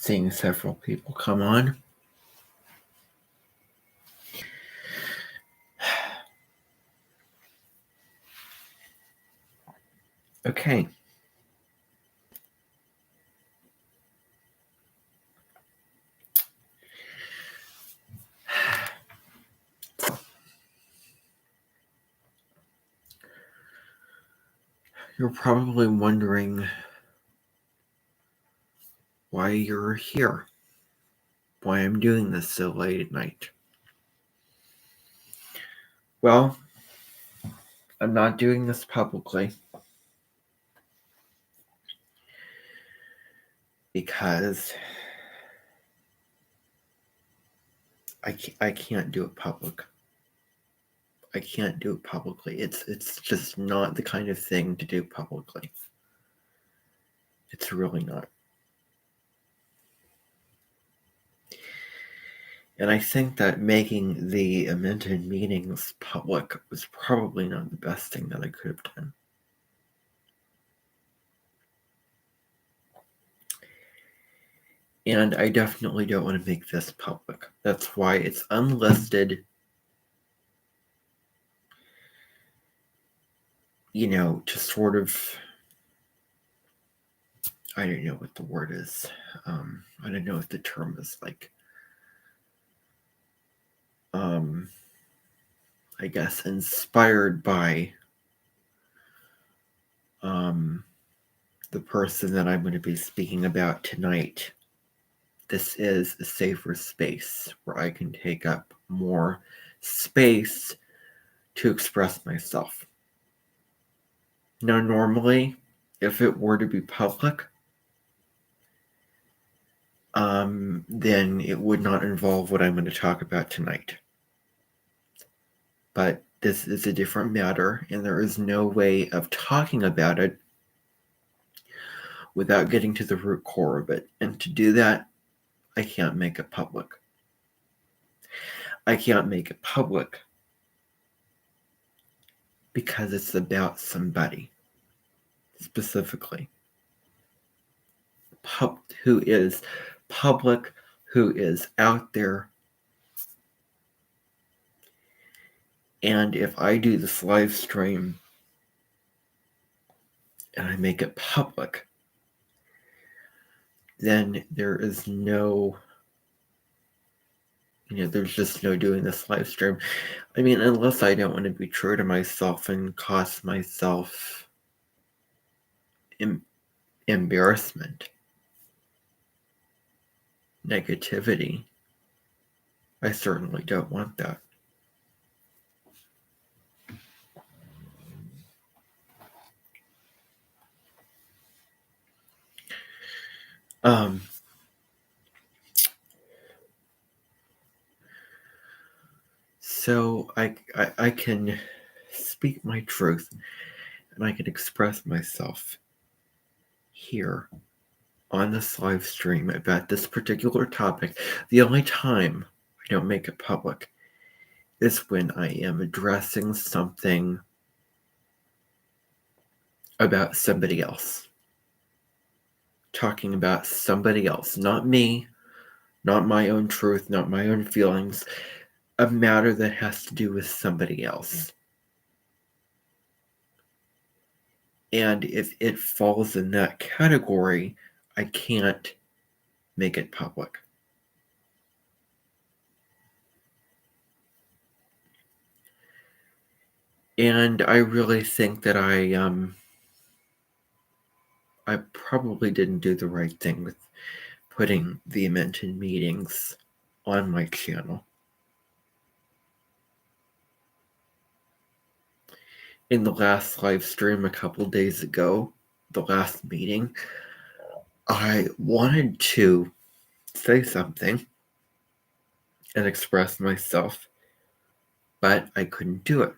seeing several people come on. Okay. You're probably wondering why you're here, why I'm doing this so late at night. Well, I'm not doing this publicly because I can't do it public. I can't do it publicly. It's just not the kind of thing to do publicly. It's really not. And I think that making the amended meetings public was probably not the best thing that I could have done. And I definitely don't want to make this public. That's why it's unlisted. To sort of, I don't know what the word is. I don't know what the term is like. I guess inspired by the person that I'm going to be speaking about tonight. This is a safer space where I can take up more space to express myself. Now, normally, if it were to be public, then it would not involve what I'm going to talk about tonight. But this is a different matter, and there is no way of talking about it without getting to the root core of it. And to do that, I can't make it public. I can't make it public because it's about somebody specifically who is public, who is out there. And if I do this live stream and I make it public, then there is there's just no doing this live stream. I mean, unless I don't want to be true to myself and cost myself embarrassment, negativity, I certainly don't want that. So I can speak my truth and I can express myself here on this live stream about this particular topic. The only time I don't make it public is when I am addressing something about somebody else. Talking about somebody else, not me, not my own truth, not my own feelings, a matter that has to do with somebody else. And if it falls in that category, I can't make it public. And I really think that I probably didn't do the right thing with putting the amended meetings on my channel. In the last live stream a couple days ago, the last meeting, I wanted to say something and express myself, but I couldn't do it.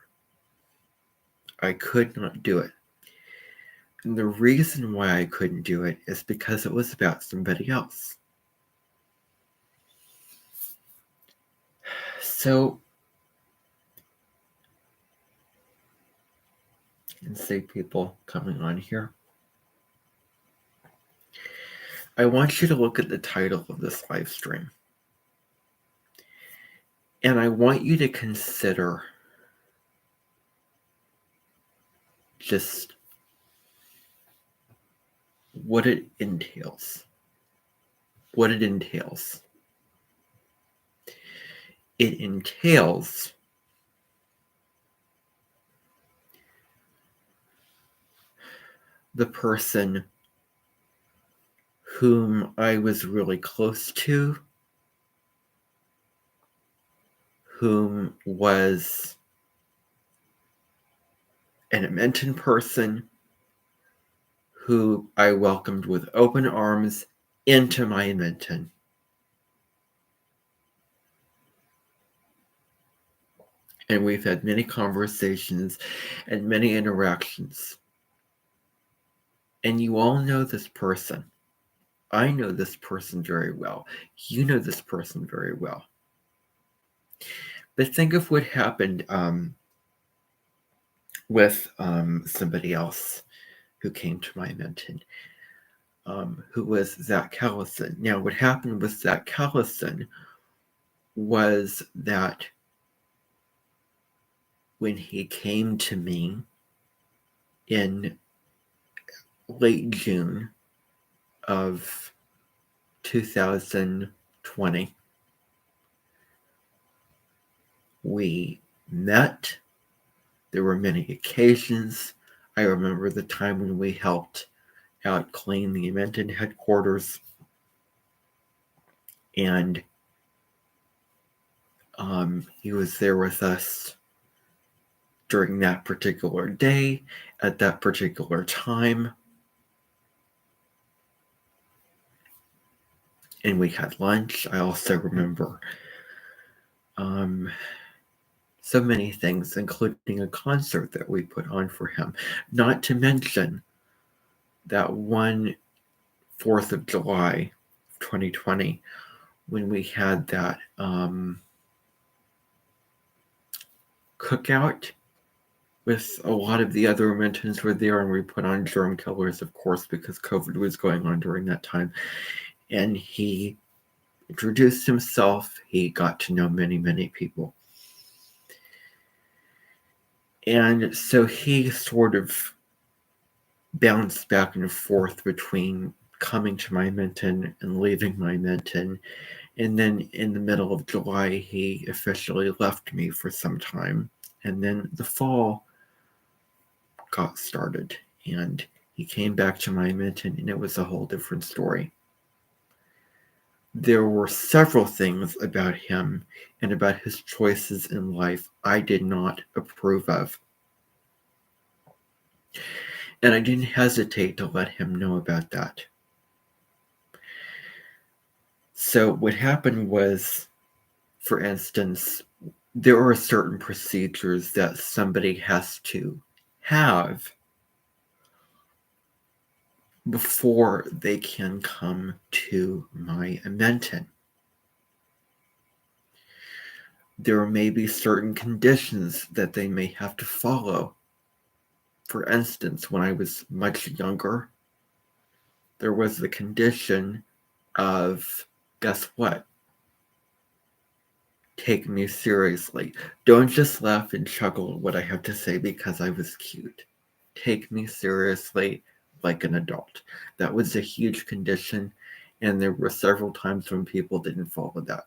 I could not do it. And the reason why I couldn't do it is because it was about somebody else. So, you can see people coming on here. I want you to look at the title of this live stream. And I want you to consider just what it entails. What it entails. It entails the person whom I was really close to, whom was an Edmonton person, who I welcomed with open arms into my Edmonton. And we've had many conversations and many interactions. And you all know this person. I know this person very well. You know this person very well. But think of what happened with somebody else who came to my Edmonton, who was Zach Callison. Now, what happened with Zach Callison was that when he came to me in late June of 2020, we met. There were many occasions. I remember the time when we helped out clean the Edmonton headquarters, and he was there with us during that particular day, at that particular time. And we had lunch. I also remember so many things, including a concert that we put on for him. Not to mention that one 4th of July 2020, when we had that cookout with a lot of the other Edmontons were there, and we put on germ killers, of course, because COVID was going on during that time. And he introduced himself. He got to know many, many people. And so he sort of bounced back and forth between coming to my Edmonton and leaving my Edmonton. And then in the middle of July, he officially left me for some time. And then the fall got started, and he came back to my Edmonton, and it was a whole different story. There were several things about him and about his choices in life I did not approve of. And I didn't hesitate to let him know about that. So what happened was, for instance, there are certain procedures that somebody has to have before they can come to my Edmonton. There may be certain conditions that they may have to follow. For instance, when I was much younger, there was the condition of, guess what? Take me seriously. Don't just laugh and chuckle at what I have to say because I was cute. Take me seriously like an adult. That was a huge condition, and there were several times when people didn't follow that.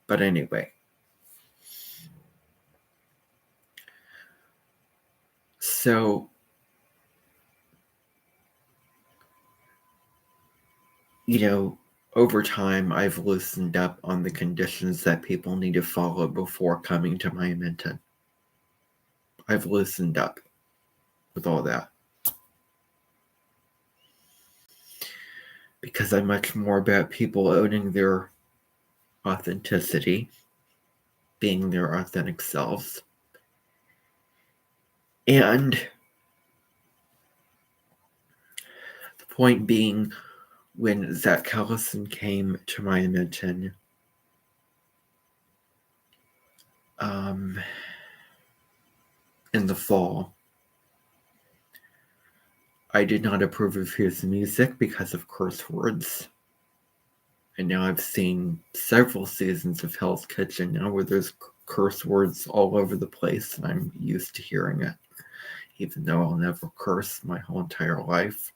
But anyway. So, over time, I've loosened up on the conditions that people need to follow before coming to my Edmonton. I've loosened up with all that. Because I'm much more about people owning their authenticity, being their authentic selves. And the point being, when Zach Callison came to my Edmonton, in the fall, I did not approve of his music because of curse words. And now I've seen several seasons of Hell's Kitchen now where there's curse words all over the place, and I'm used to hearing it, even though I'll never curse my whole entire life.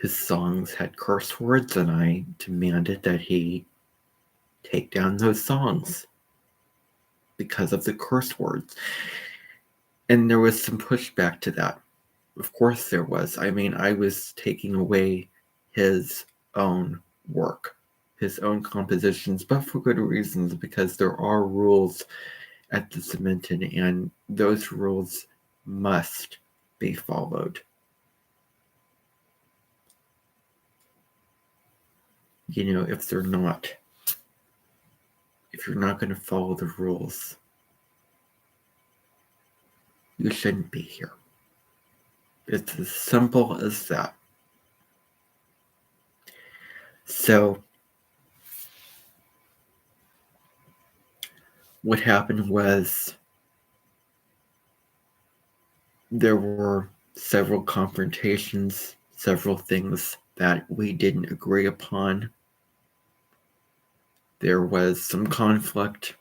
His songs had curse words, and I demanded that he take down those songs because of the curse words. And there was some pushback to that. Of course there was. I mean, I was taking away his own work, his own compositions, but for good reasons, because there are rules at the Cemented, and those rules must be followed. You know, if you're not going to follow the rules, you shouldn't be here. It's as simple as that. So, what happened was there were several confrontations, several things that we didn't agree upon. There was some conflict.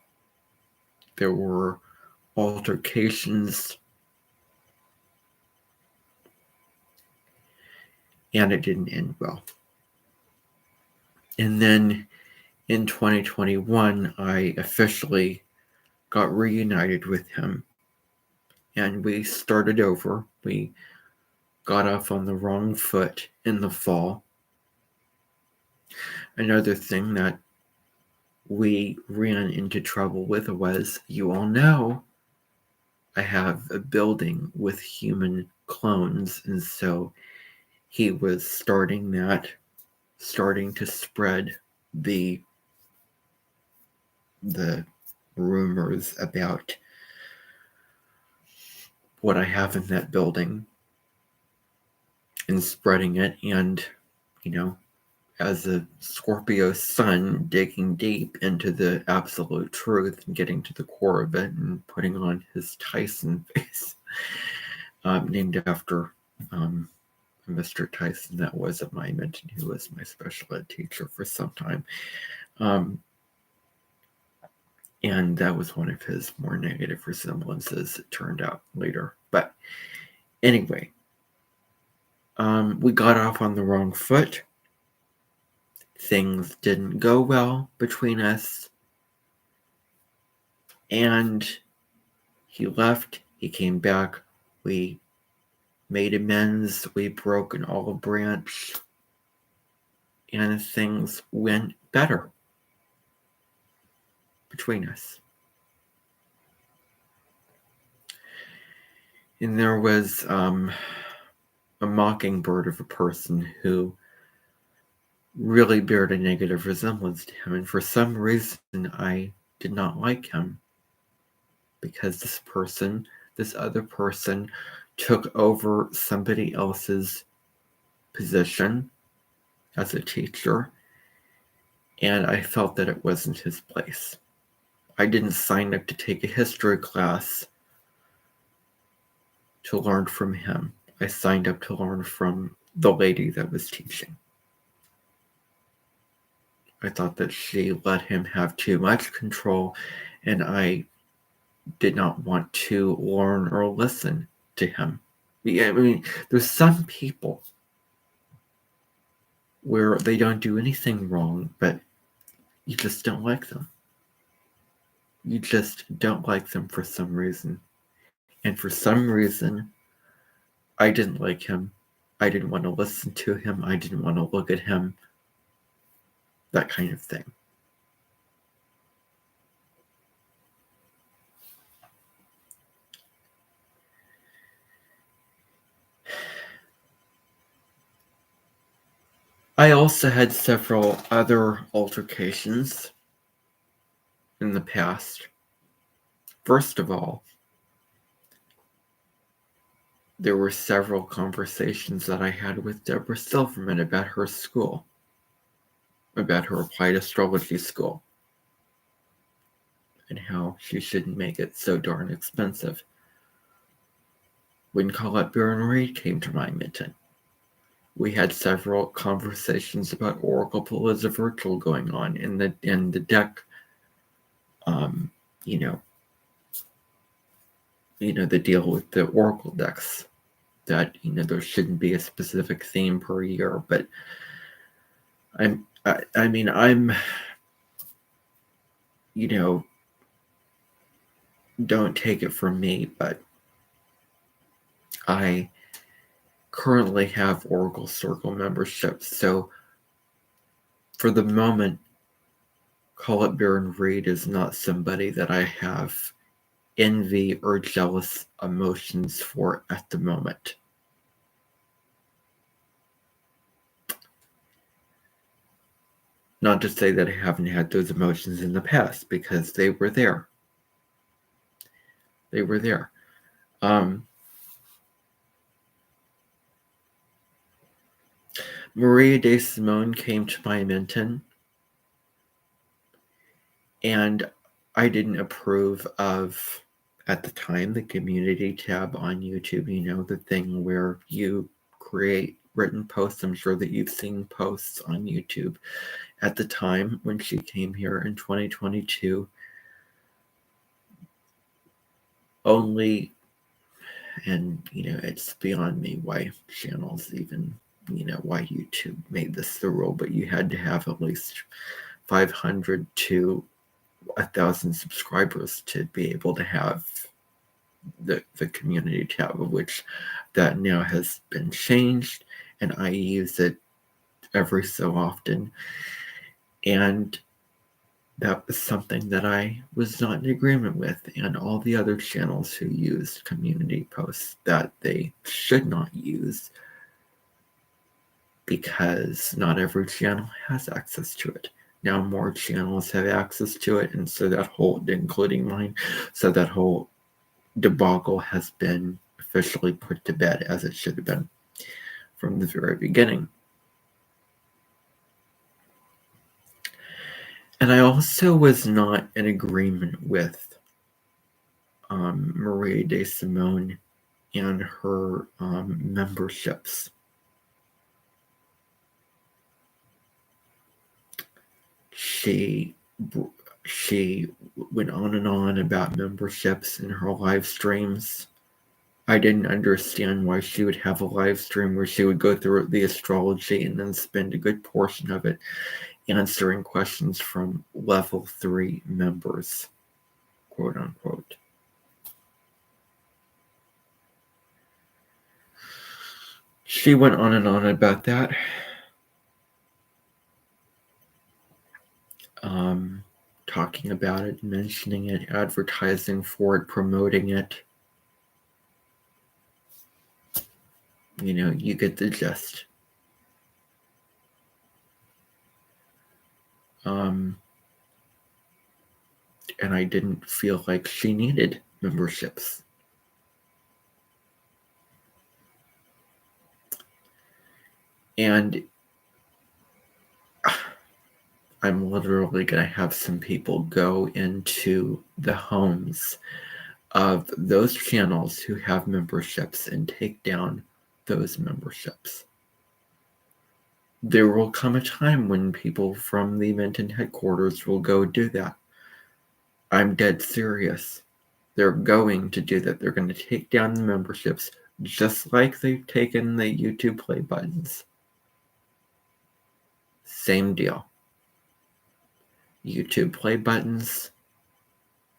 There were altercations. And it didn't end well. And then in 2021, I officially got reunited with him. And we started over. We got off on the wrong foot in the fall. Another thing that we ran into trouble with was, you all know, I have a building with human clones, and so he was starting to spread the rumors about what I have in that building and spreading it, and, you know, as a Scorpio sun, digging deep into the absolute truth and getting to the core of it and putting on his Tyson face, named after Mr. Tyson. That was at my mention, who was my special ed teacher for some time. And that was one of his more negative resemblances, it turned out later. But anyway, we got off on the wrong foot. Things didn't go well between us. And he left. He came back. We made amends. We broke an olive branch. And things went better between us. And there was a mockingbird of a person who really bared a negative resemblance to him. And for some reason, I did not like him, because this other person, took over somebody else's position as a teacher, and I felt that it wasn't his place. I didn't sign up to take a history class to learn from him. I signed up to learn from the lady that was teaching. I thought that she let him have too much control, and I did not want to learn or listen to him. I mean, there's some people where they don't do anything wrong, but you just don't like them. You just don't like them for some reason. And for some reason, I didn't like him. I didn't want to listen to him. I didn't want to look at him. That kind of thing. I also had several other altercations in the past. First of all, there were several conversations that I had with Deborah Silverman about her school, about her applied astrology school. and how she shouldn't make it so darn expensive. When Colette Baron Reid came to my Minton, we had several conversations about Oracle Pool as a virtual going on in the deck. You know the deal with the Oracle decks, that there shouldn't be a specific theme per year, but I'm don't take it from me, but I currently have Oracle Circle memberships, so for the moment, Colette Baron Reid is not somebody that I have envy or jealous emotions for at the moment. Not to say that I haven't had those emotions in the past, because they were there. They were there. Maria De Simone came to my Minton, and I didn't approve of, at the time, the community tab on YouTube, the thing where you create written posts. I'm sure that you've seen posts on YouTube. At the time when she came here in 2022, only, and it's beyond me why channels even, why YouTube made this the rule, but you had to have at least 500 to 1,000 subscribers to be able to have the community tab, of which that now has been changed, and I use it every so often. And that was something that I was not in agreement with, and all the other channels who used community posts that they should not use, because not every channel has access to it. Now more channels have access to it, and so that whole, including mine, so that whole debacle has been officially put to bed, as it should have been from the very beginning. And I also was not in agreement with Maria De Simone and her memberships. She went on and on about memberships in her live streams. I didn't understand why she would have a live stream where she would go through the astrology and then spend a good portion of it answering questions from level 3 members, quote unquote. She went on and on about that. Talking about it, mentioning it, advertising for it, promoting it. You get the gist. And I didn't feel like she needed memberships. And I'm literally going to have some people go into the homes of those channels who have memberships and take down those memberships. There will come a time when people from the Minton headquarters will go do that. I'm dead serious. They're going to do that. They're going to take down the memberships, just like they've taken the YouTube play buttons. Same deal. YouTube play buttons,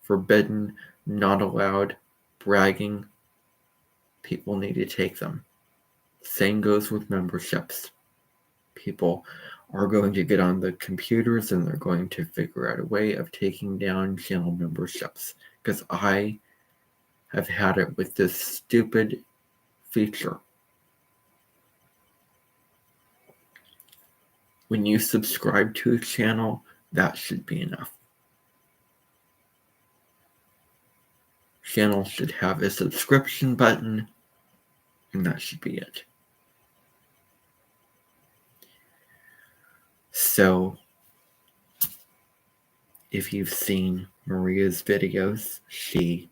forbidden, not allowed, bragging. People need to take them. Same goes with memberships. People are going to get on the computers and they're going to figure out a way of taking down channel memberships, because I have had it with this stupid feature. When you subscribe to a channel, that should be enough. Channels should have a subscription button, and that should be it. So if you've seen Maria's videos, she,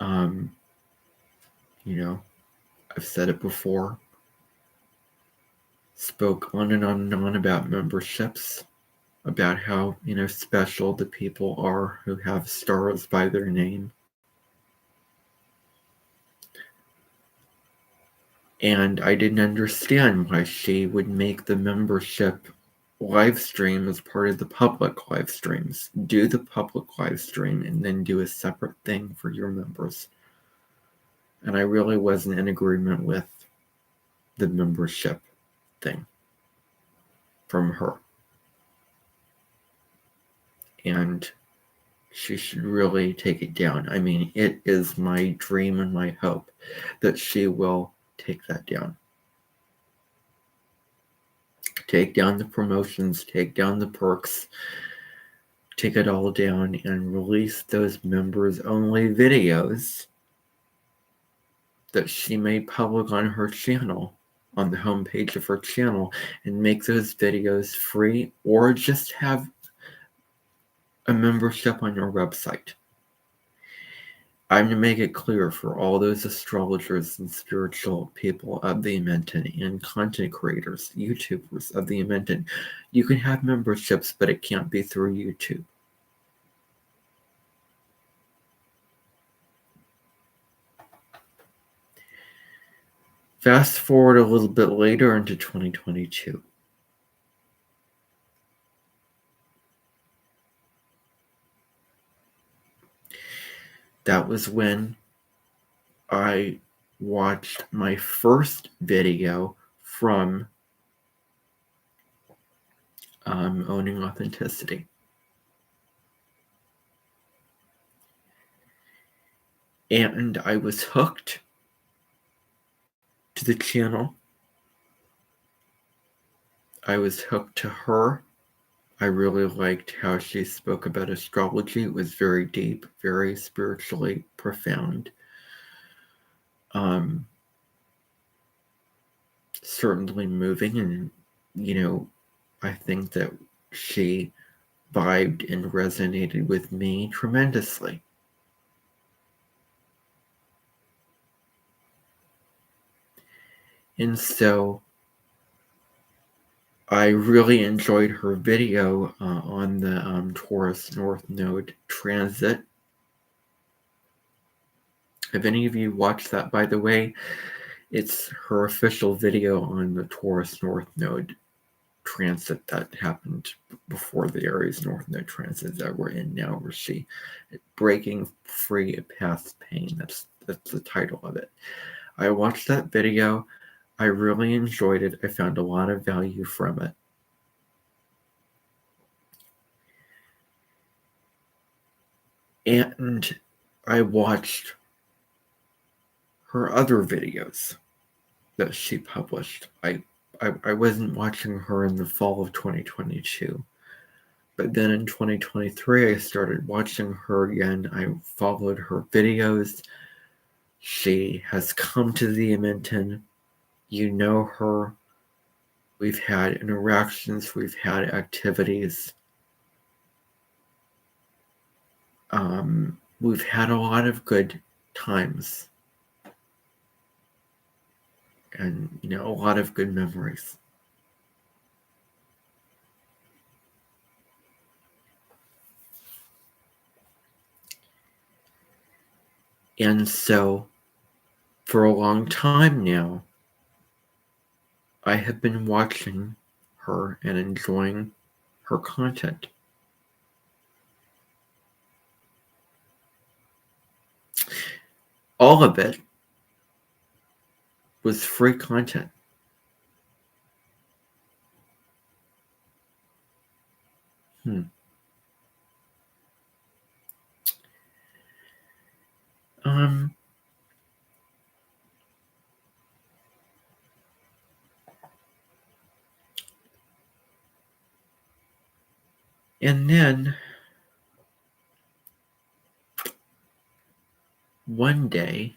I've said it before, spoke on and on and on about memberships, about how, special the people are who have stars by their name. And I didn't understand why she would make the membership live stream as part of the public live streams. Do the public live stream and then do a separate thing for your members. And I really wasn't in agreement with the membership thing from her. And she should really take it down. I mean, it is my dream and my hope that she will take that down. Take down the promotions, take down the perks, take it all down and release those members only videos that she made public on her channel, on the homepage of her channel, and make those videos free, or just have a membership on your website. I'm to make it clear for all those astrologers and spiritual people of the Amenton and content creators, YouTubers of the Amenton, you can have memberships, but it can't be through YouTube. Fast forward a little bit later into 2022. That was when I watched my first video from Owning Authenticity. And I was hooked to the channel. I was hooked to her. I really liked how she spoke about astrology. It was very deep, very spiritually profound. Certainly moving, and I think that she vibed and resonated with me tremendously. And so I really enjoyed her video on the Taurus North Node transit. Have any of you watched that, by the way? It's her official video on the Taurus North Node transit that happened before the Aries North Node transit that we're in now, where she breaking free of past pain. That's the title of it. I watched that video. I really enjoyed it. I found a lot of value from it. And I watched her other videos that she published. I wasn't watching her in the fall of 2022. But then in 2023, I started watching her again. I followed her videos. She has come to the Amenton. You know her. We've had interactions. We've had activities. We've had a lot of good times. And, a lot of good memories. And so, for a long time now, I have been watching her and enjoying her content. All of it was free content. And then one day,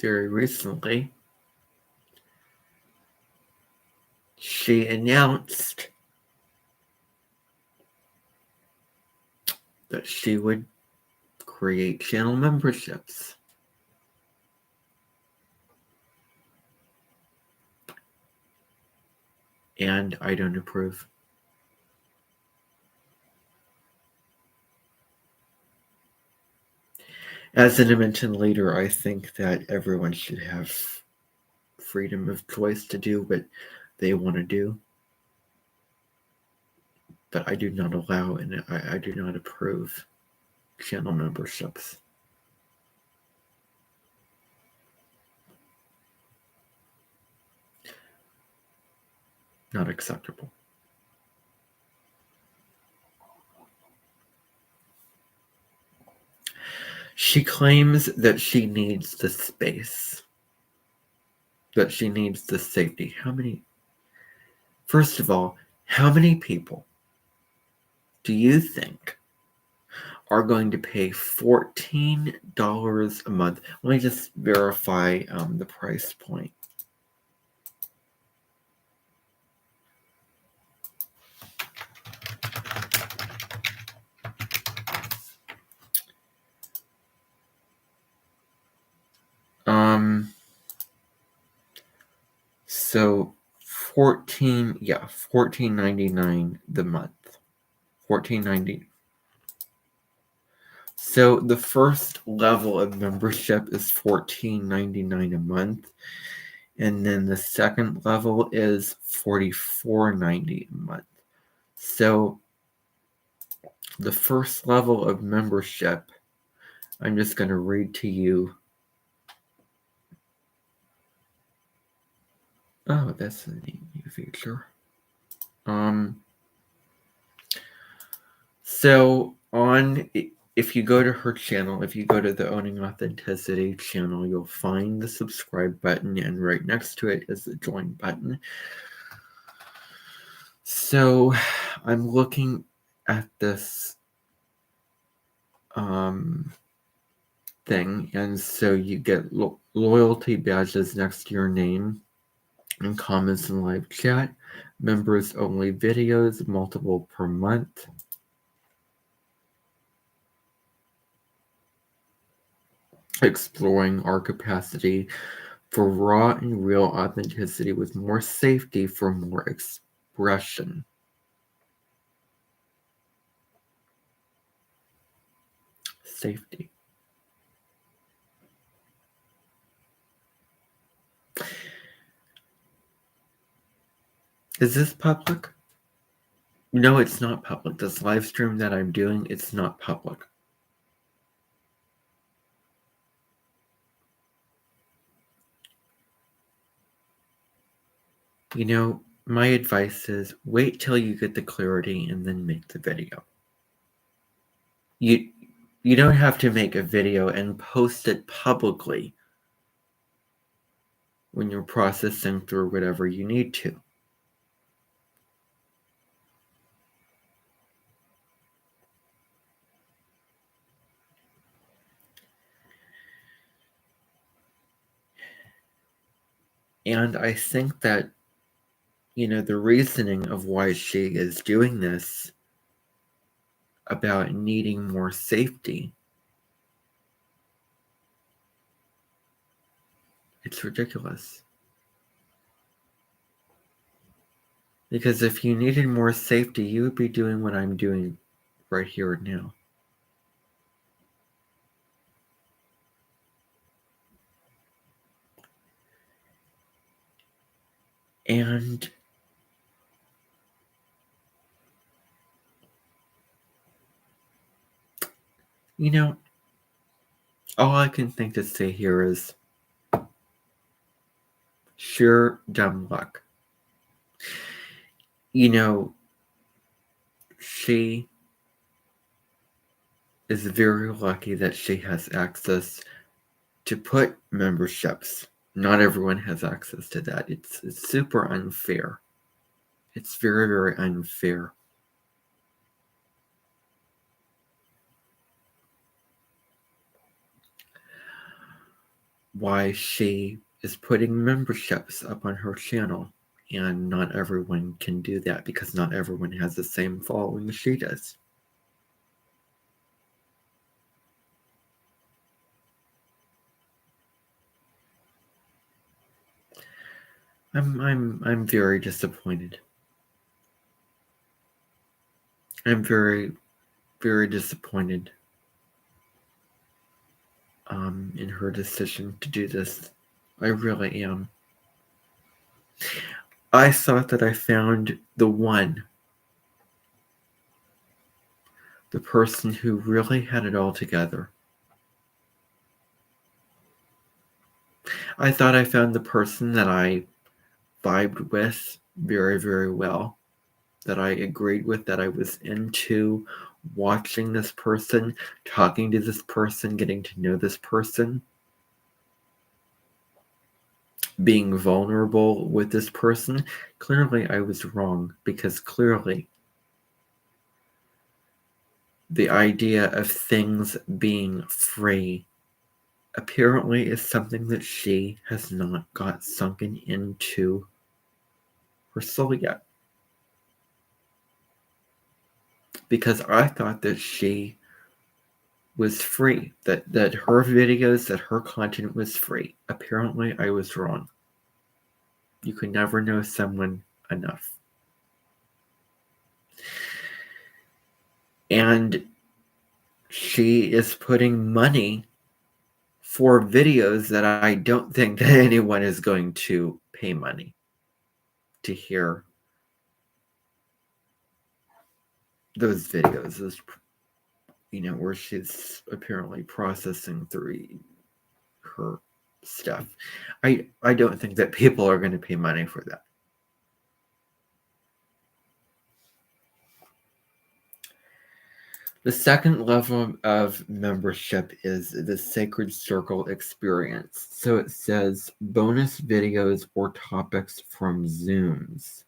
very recently, she announced that she would create channel memberships. And I don't approve. As I mentioned later, I think that everyone should have freedom of choice to do what they want to do. But I do not allow and I do not approve channel memberships. Not acceptable. She claims that she needs the space, that she needs the safety. First of all, how many people do you think are going to pay $14 a month? Let me just verify the price point. So $14.99 the month. $14.90. So the first level of membership is $14.99 a month, and then the second level is $44.90 a month. So the first level of membership, I'm just going to read to you. Oh, that's a neat new feature. So if you go to her channel, if you go to the Owning Authenticity channel, you'll find the subscribe button, and right next to it is the join button. So I'm looking at this thing, and so you get loyalty badges next to your name, and comments in live chat, members only videos, multiple per month. Exploring our capacity for raw and real authenticity with more safety for more expression. Safety. Is this public? No, it's not public. This live stream that I'm doing, it's not public. You know, my advice is wait till you get the clarity and then make the video. You don't have to make a video and post it publicly when you're processing through whatever you need to. And I think that, the reasoning of why she is doing this about needing more safety, it's ridiculous. Because if you needed more safety, you would be doing what I'm doing right here and now. And all I can think to say here is sheer dumb luck. She is very lucky that she has access to put memberships. Not everyone has access to that. It's super unfair. It's very, very unfair. Why she is putting memberships up on her channel, and not everyone can do that because not everyone has the same following she does. I'm very disappointed. I'm very, very disappointed in her decision to do this. I really am. I thought that I found the one, the person who really had it all together. I thought I found the person that I vibed with very, very well, that I agreed with, that I was into watching this person, talking to this person, getting to know this person, being vulnerable with this person. Clearly, I was wrong, because clearly the idea of things being free apparently is something that she has not got sunken into her soul yet. Because I thought that she was free, that her videos, that her content was free. Apparently, I was wrong. You can never know someone enough. And she is putting money for videos that I don't think that anyone is going to pay money to hear those videos, where she's apparently processing through her stuff. I don't think that people are going to pay money for that. The second level of membership is the Sacred Circle experience. So it says bonus videos or topics from Zooms.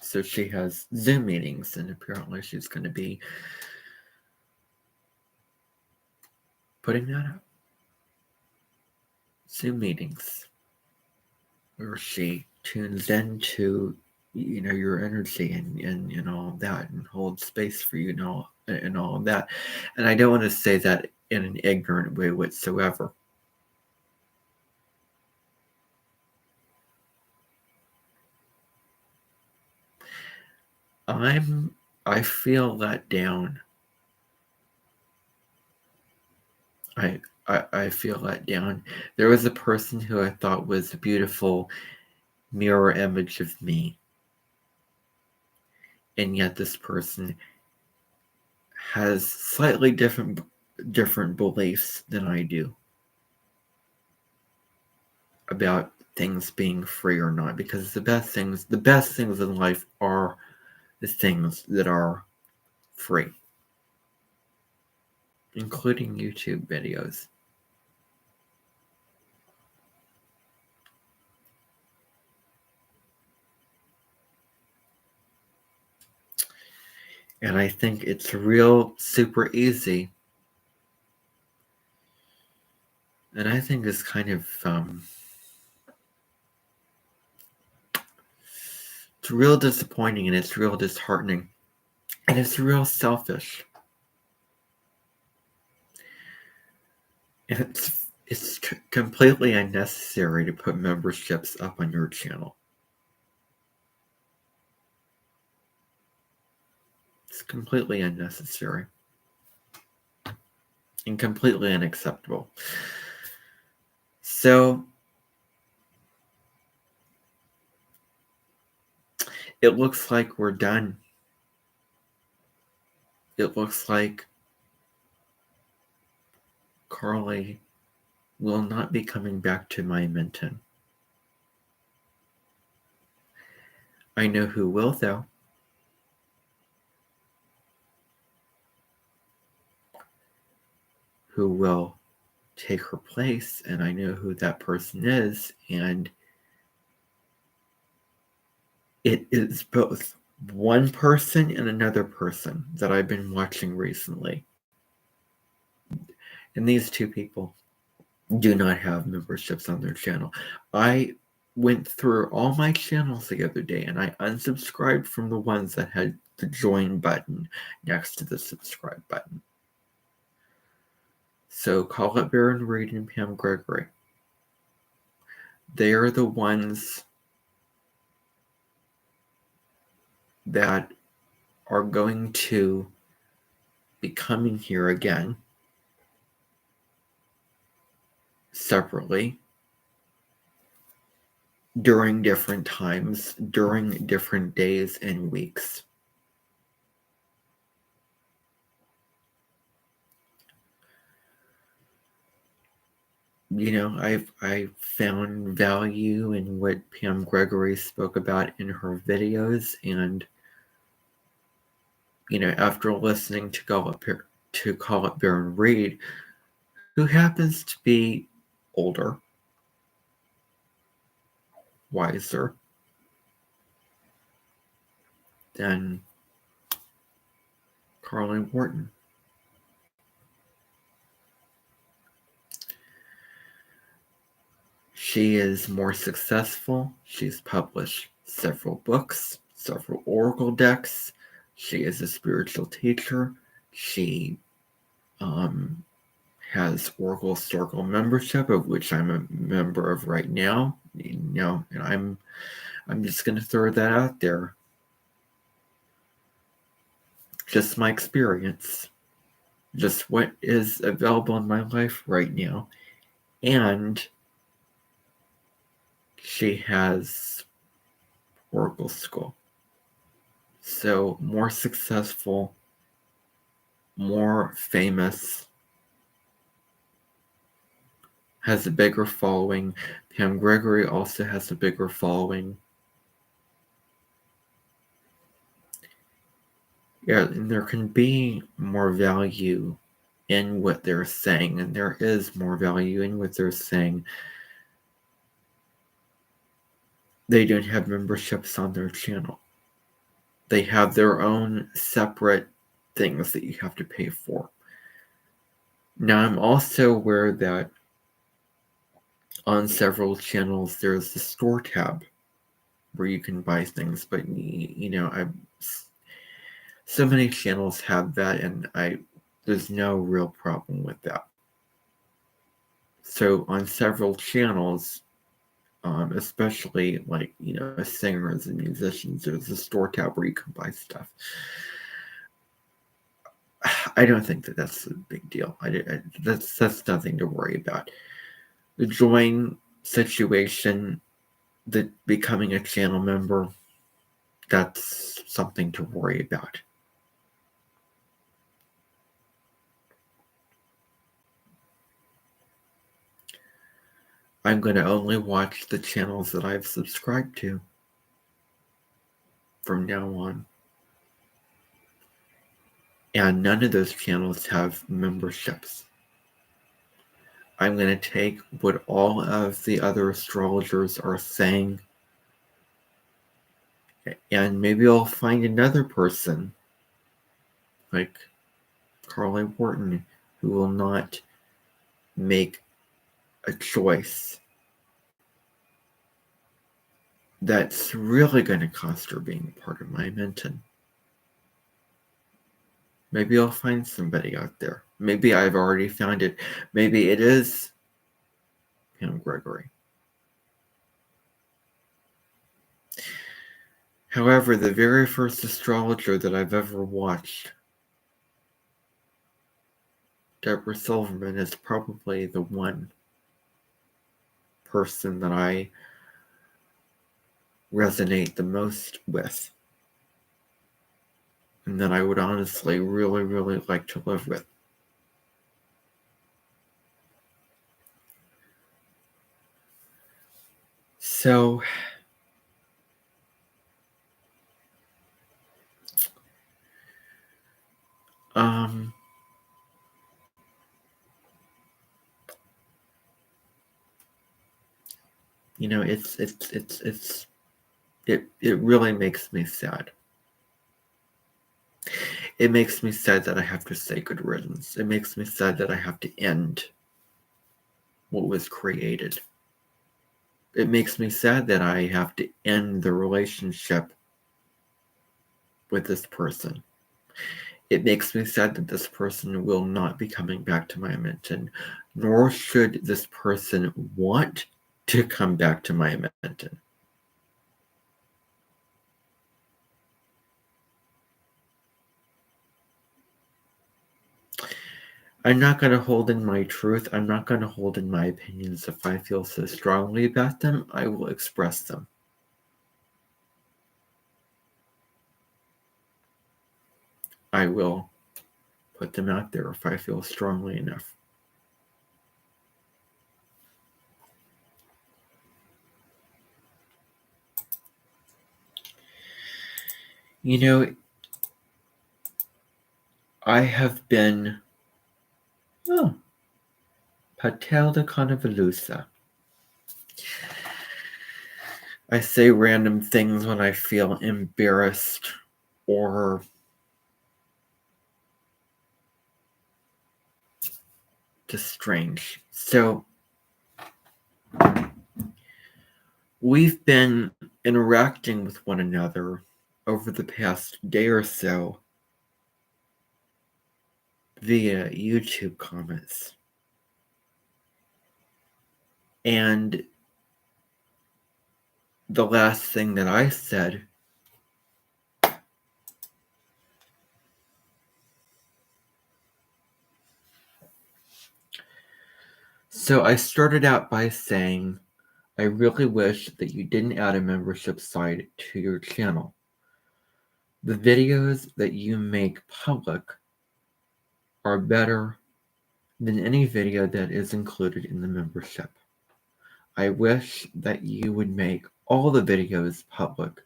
So she has Zoom meetings, and apparently she's going to be putting that up. Zoom meetings, where she tunes into your energy and all of that, and holds space for you and all of that. And I don't want to say that in an ignorant way whatsoever. I feel let down. I feel let down. There was a person who I thought was a beautiful mirror image of me, and yet this person has slightly different beliefs than I do about things being free or not, because the best things in life are the things that are free, including YouTube videos. And I think it's real super easy. And I think it's kind of it's real disappointing, and it's real disheartening, and it's real selfish. And it's completely unnecessary to put memberships up on your channel. It's completely unnecessary and completely unacceptable. So it looks like we're done. It looks like Carly will not be coming back to my Minton. I know who will, though. Who will take her place, and I know who that person is, and it is both one person and another person that I've been watching recently. And these two people do not have memberships on their channel. I went through all my channels the other day and I unsubscribed from the ones that had the join button next to the subscribe button. So Call It Baron Reed and Pam Gregory. They are the ones that are going to be coming here again separately during different times, during different days and weeks. You know, I found value in what Pam Gregory spoke about in her videos, and you know, after listening to Call It Baron Reed, who happens to be older, wiser than Carly Wharton. She is more successful. She's published several books, several oracle decks. She is a spiritual teacher. She has Oracle Circle membership, of which I'm a member of right now. You know, and I'm just going to throw that out there. Just my experience, just what is available in my life right now, and she has Oracle School. So more successful, more famous, has a bigger following. Pam Gregory also has a bigger following. Yeah, and there can be more value in what they're saying, and there is more value in what they're saying. They don't have memberships on their channel. They have their own separate things that you have to pay for. Now, I'm also aware that on several channels there's the store tab where you can buy things, but you know, so many channels have that, and there's no real problem with that. So on several channels, especially like, you know, singers and musicians, there's a store tab where you can buy stuff. I don't think that that's a big deal. That's nothing to worry about. The join situation, the becoming a channel member, that's something to worry about. I'm going to only watch the channels that I've subscribed to from now on. And none of those channels have memberships. I'm going to take what all of the other astrologers are saying, and maybe I'll find another person like Carly Wharton who will not make a choice that's really going to cost her being part of my Minton. Maybe I'll find somebody out there. Maybe I've already found it. Maybe it is Pam Gregory. However, the very first astrologer that I've ever watched, Deborah Silverman, is probably the one person that I resonate the most with, and that I would honestly really, really like to live with. So, you know, it really makes me sad. It makes me sad that I have to say good riddance. It makes me sad that I have to end what was created. It makes me sad that I have to end the relationship with this person. It makes me sad that this person will not be coming back to my Edmonton, nor should this person want to come back to my Edmonton. I'm not going to hold in my truth. I'm not going to hold in my opinions. If I feel so strongly about them, I will express them. I will put them out there if I feel strongly enough. You know, I have been Patel de Convolusa. I say random things when I feel embarrassed or just strange. So we've been interacting with one another over the past day or so via YouTube comments. And the last thing that I said so I started out by saying, I really wish that you didn't add a membership site to your channel. The videos that you make public are better than any video that is included in the membership. I wish that you would make all the videos public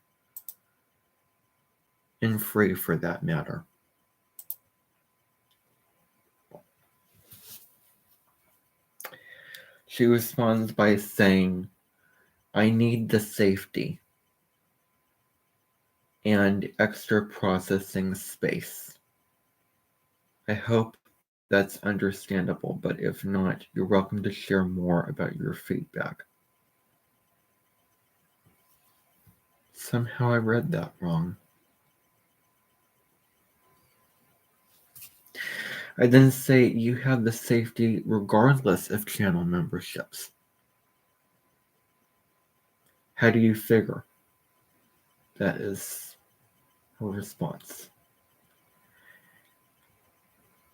and free for that matter. She responds by saying, I need the safety and extra processing space. I hope that's understandable, but if not, you're welcome to share more about your feedback. Somehow I read that wrong. I then say you have the safety regardless of channel memberships. How do you figure? That is her response.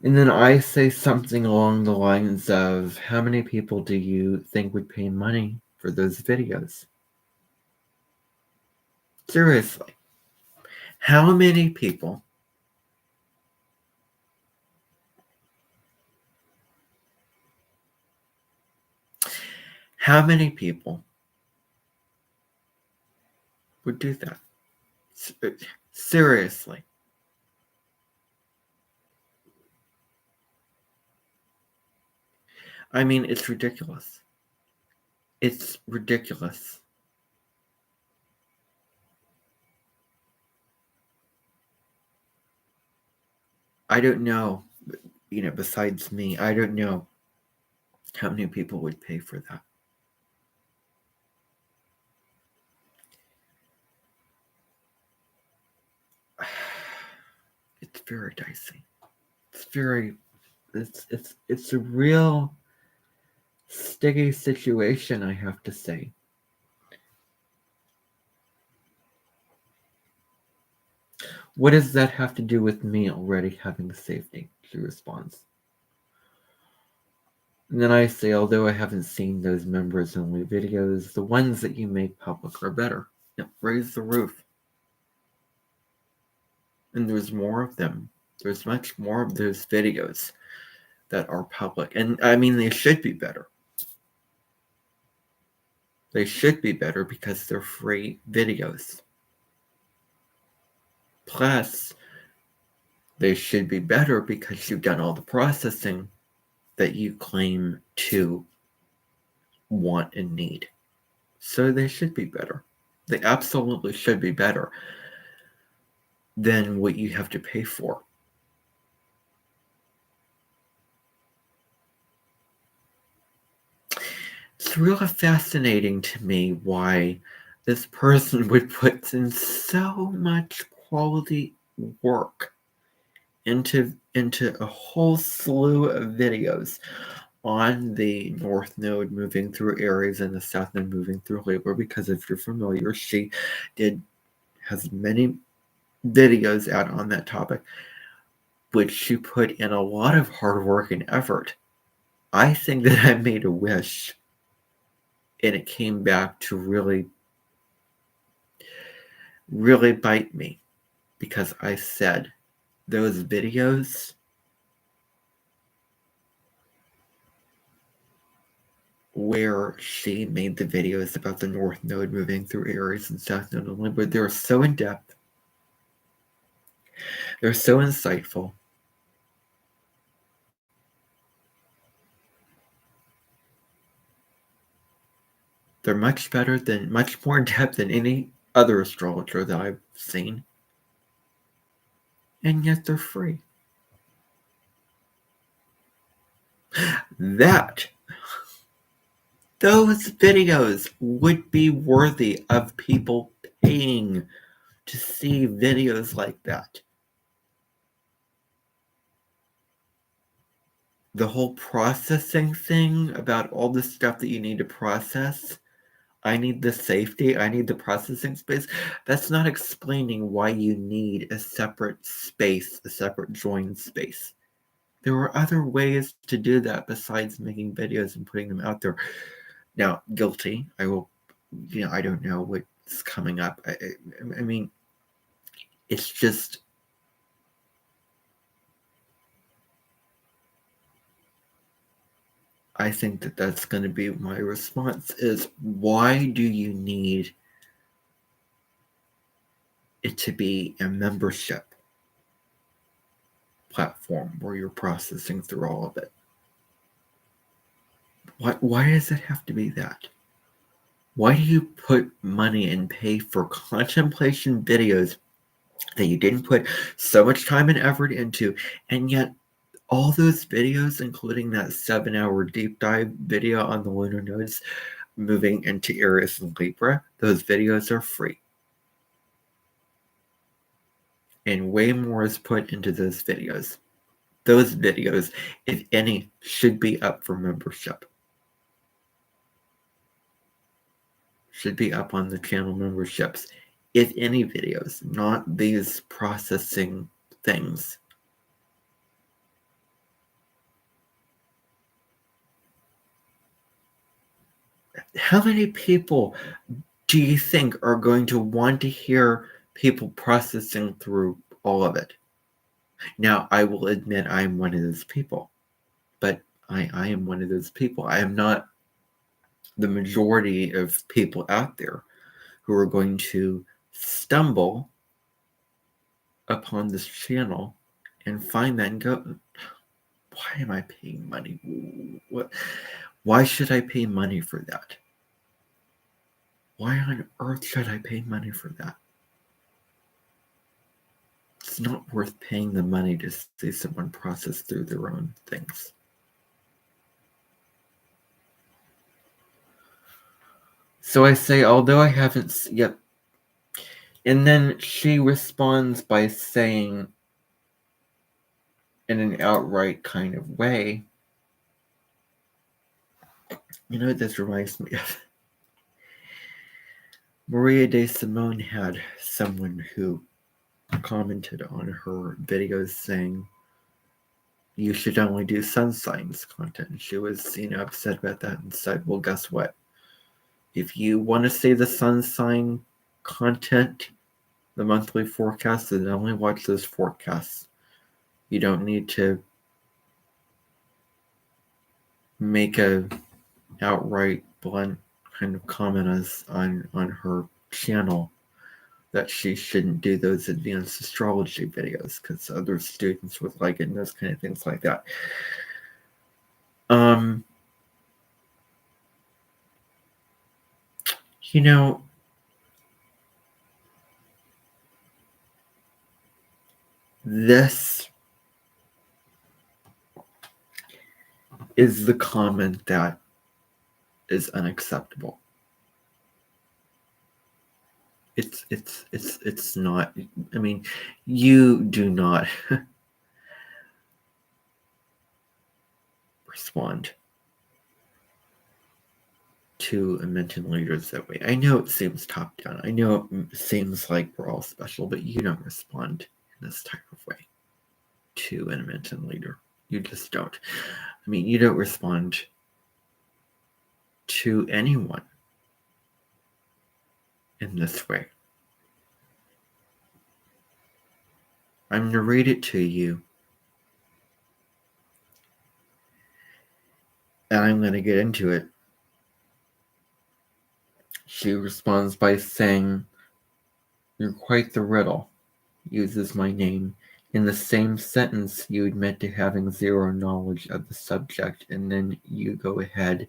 And then I say something along the lines of, how many people do you think would pay money for those videos? Seriously. How many people would do that? Seriously. I mean, it's ridiculous. It's ridiculous. I don't know, besides me, I don't know how many people would pay for that. It's very dicey. It's a real sticky situation, I have to say. What does that have to do with me already having safety? She responds. And then I say, although I haven't seen those members only videos, the ones that you make public are better. Raise the roof. And there's more of them. There's much more of those videos that are public. And I mean, they should be better. They should be better because they're free videos. Plus, they should be better because you've done all the processing that you claim to want and need. So they should be better. They absolutely should be better than what you have to pay for. it's really fascinating to me why this person would put in so much quality work into a whole slew of videos on the North Node moving through Aries and the South Node moving through Libra, because if you're familiar, she has many videos out on that topic, which she put in a lot of hard work and effort. I think that I made a wish and it came back to really, really bite me, because I said those videos where she made the videos about the North Node moving through Aries and South Node and Libra, they're so in depth. They're so insightful. They're much more in depth than any other astrologer that I've seen. And yet they're free. Those videos would be worthy of people paying to see videos like that. The whole processing thing about all the stuff that you need to process, I need the safety, I need the processing space. That's not explaining why you need a separate space, a separate join space. There are other ways to do that besides making videos and putting them out there. Now, guilty. I don't know what's coming up. I mean, it's just, I think that that's going to be my response is, why do you need it to be a membership platform where you're processing through all of it? Why does it have to be that? Why do you put money and pay for contemplation videos that you didn't put so much time and effort into, and yet all those videos, including that 7-hour deep dive video on the lunar nodes moving into Aries and Libra, those videos are free. And way more is put into those videos. Those videos, if any, should be up for membership. Should be up on the channel memberships. If any videos, not these processing things. How many people do you think are going to want to hear people processing through all of it? Now, I will admit I am one of those people, but I am one of those people. I am not the majority of people out there who are going to stumble upon this channel and find that and go, why am I paying money? Why should I pay money for that? Why on earth should I pay money for that? It's not worth paying the money to see someone process through their own things. So I say, although I haven't yet, and then she responds by saying, in an outright kind of way, you know what this reminds me of? Maria de Simone had someone who commented on her videos saying, you should only do sun signs content. And she was, upset about that and said, well, guess what? If you want to see the sun sign content, the monthly forecast, then only watch those forecasts. You don't need to make a outright blunt kind of comment on her channel that she shouldn't do those advanced astrology videos because other students would like it and those kind of things like that. This is the comment that is unacceptable. It's not. I mean, you do not respond to mention leaders that way. I know it seems top down. I know it seems like we're all special, but you don't respond in this type of way to an mention leader. You just don't. I mean, you don't respond to anyone in this way. I'm going to read it to you. And I'm going to get into it. She responds by saying, "You're quite the riddle," uses my name. In the same sentence, you admit to having zero knowledge of the subject, and then you go ahead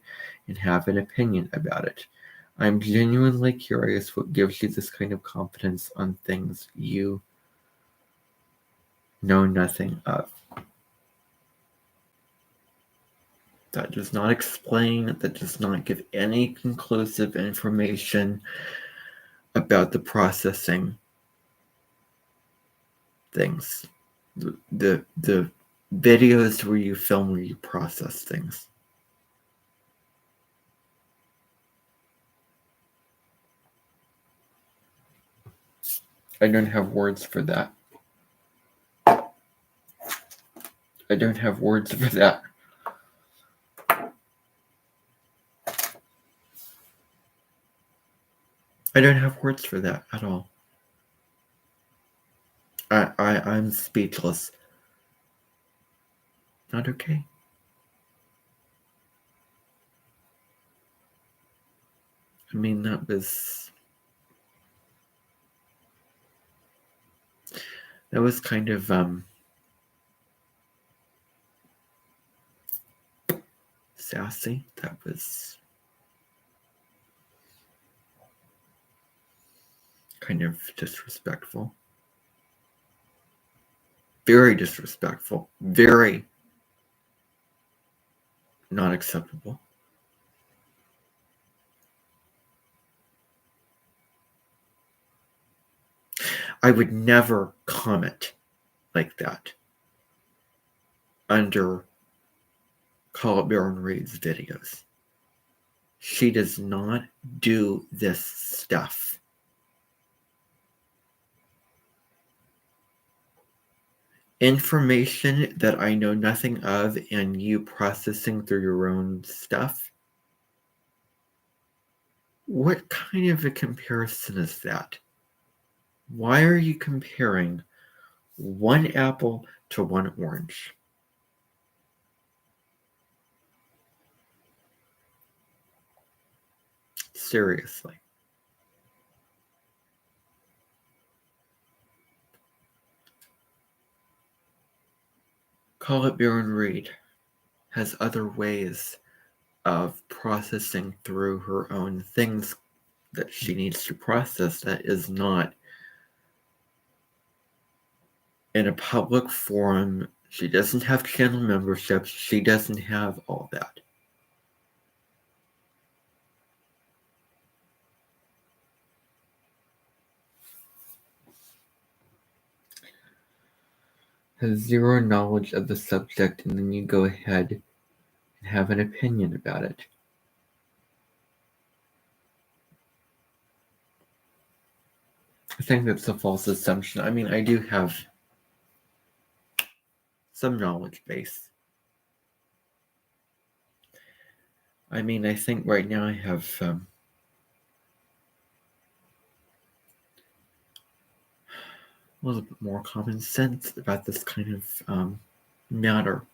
and have an opinion about it. I'm genuinely curious what gives you this kind of confidence on things you know nothing of. That does not explain, that does not give any conclusive information about the processing things. The videos where you film, where you process things. I don't have words for that. I don't have words for that. I don't have words for that at all. I'm speechless. Not okay. I mean, that was kind of sassy. That was kind of disrespectful. Very disrespectful. Very not acceptable. I would never comment like that under Call It Baron Reid's videos. She does not do this stuff. Information that I know nothing of and you processing through your own stuff. What kind of a comparison is that? Why are you comparing one apple to one orange? Seriously. Call It Baron Reid has other ways of processing through her own things that she needs to process that is not in a public forum. She doesn't have channel memberships. She doesn't have all that. Has zero knowledge of the subject, and then you go ahead and have an opinion about it. I think that's a false assumption. I mean, I do have some knowledge base. I mean, I think right now I have a little bit more common sense about this kind of matter.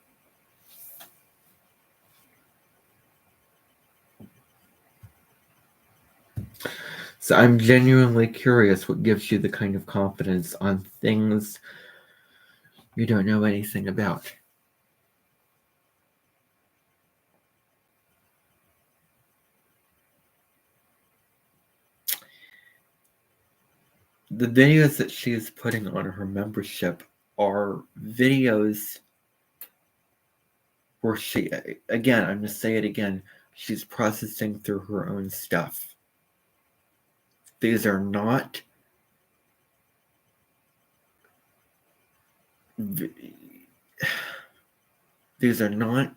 So I'm genuinely curious what gives you the kind of confidence on things you don't know anything about. The videos that she is putting on her membership are videos where she, again, I'm going to say it again, She's processing through her own stuff. These are not these are not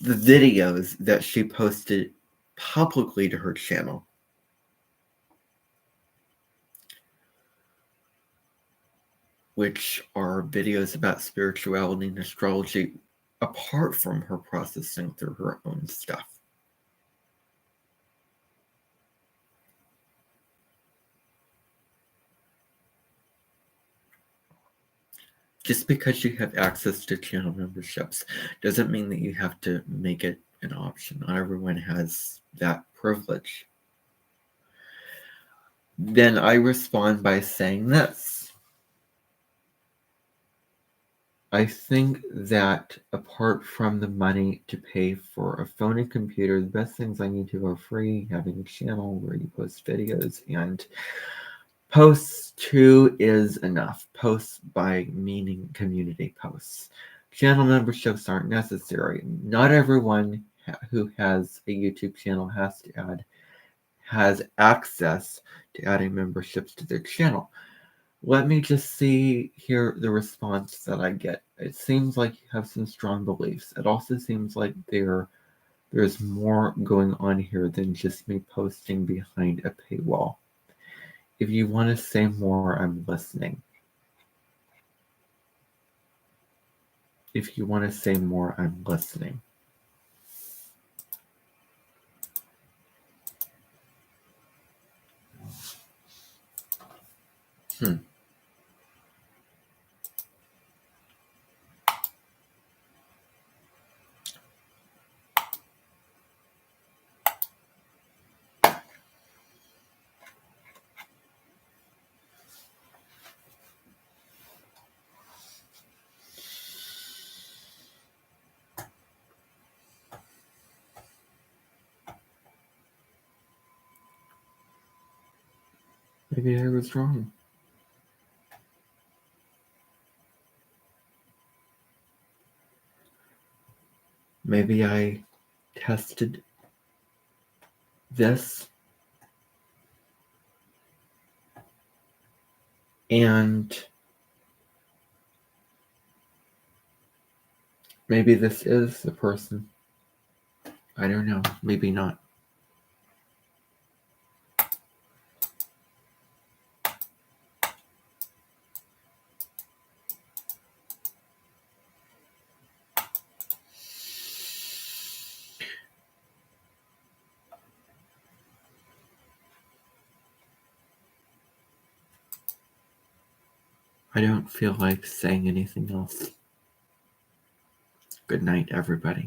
the videos that she posted publicly to her channel. Which are videos about spirituality and astrology apart from her processing through her own stuff. Just because you have access to channel memberships doesn't mean that you have to make it an option. Not everyone has that privilege. Then I respond by saying this. I think that apart from the money to pay for a phone and computer, the best things on YouTube are free. Having a channel where you post videos, and posts too is enough. Posts by meaning community posts. Channel memberships aren't necessary. Not everyone who has a YouTube channel has access to adding memberships to their channel. Let me just see here the response that I get. It seems like you have some strong beliefs. It also seems like there's more going on here than just me posting behind a paywall. If you want to say more, I'm listening. If you want to say more, I'm listening. Maybe I was wrong. Maybe I tested this and maybe this is the person. I don't know. Maybe not. I don't feel like saying anything else. Good night, everybody.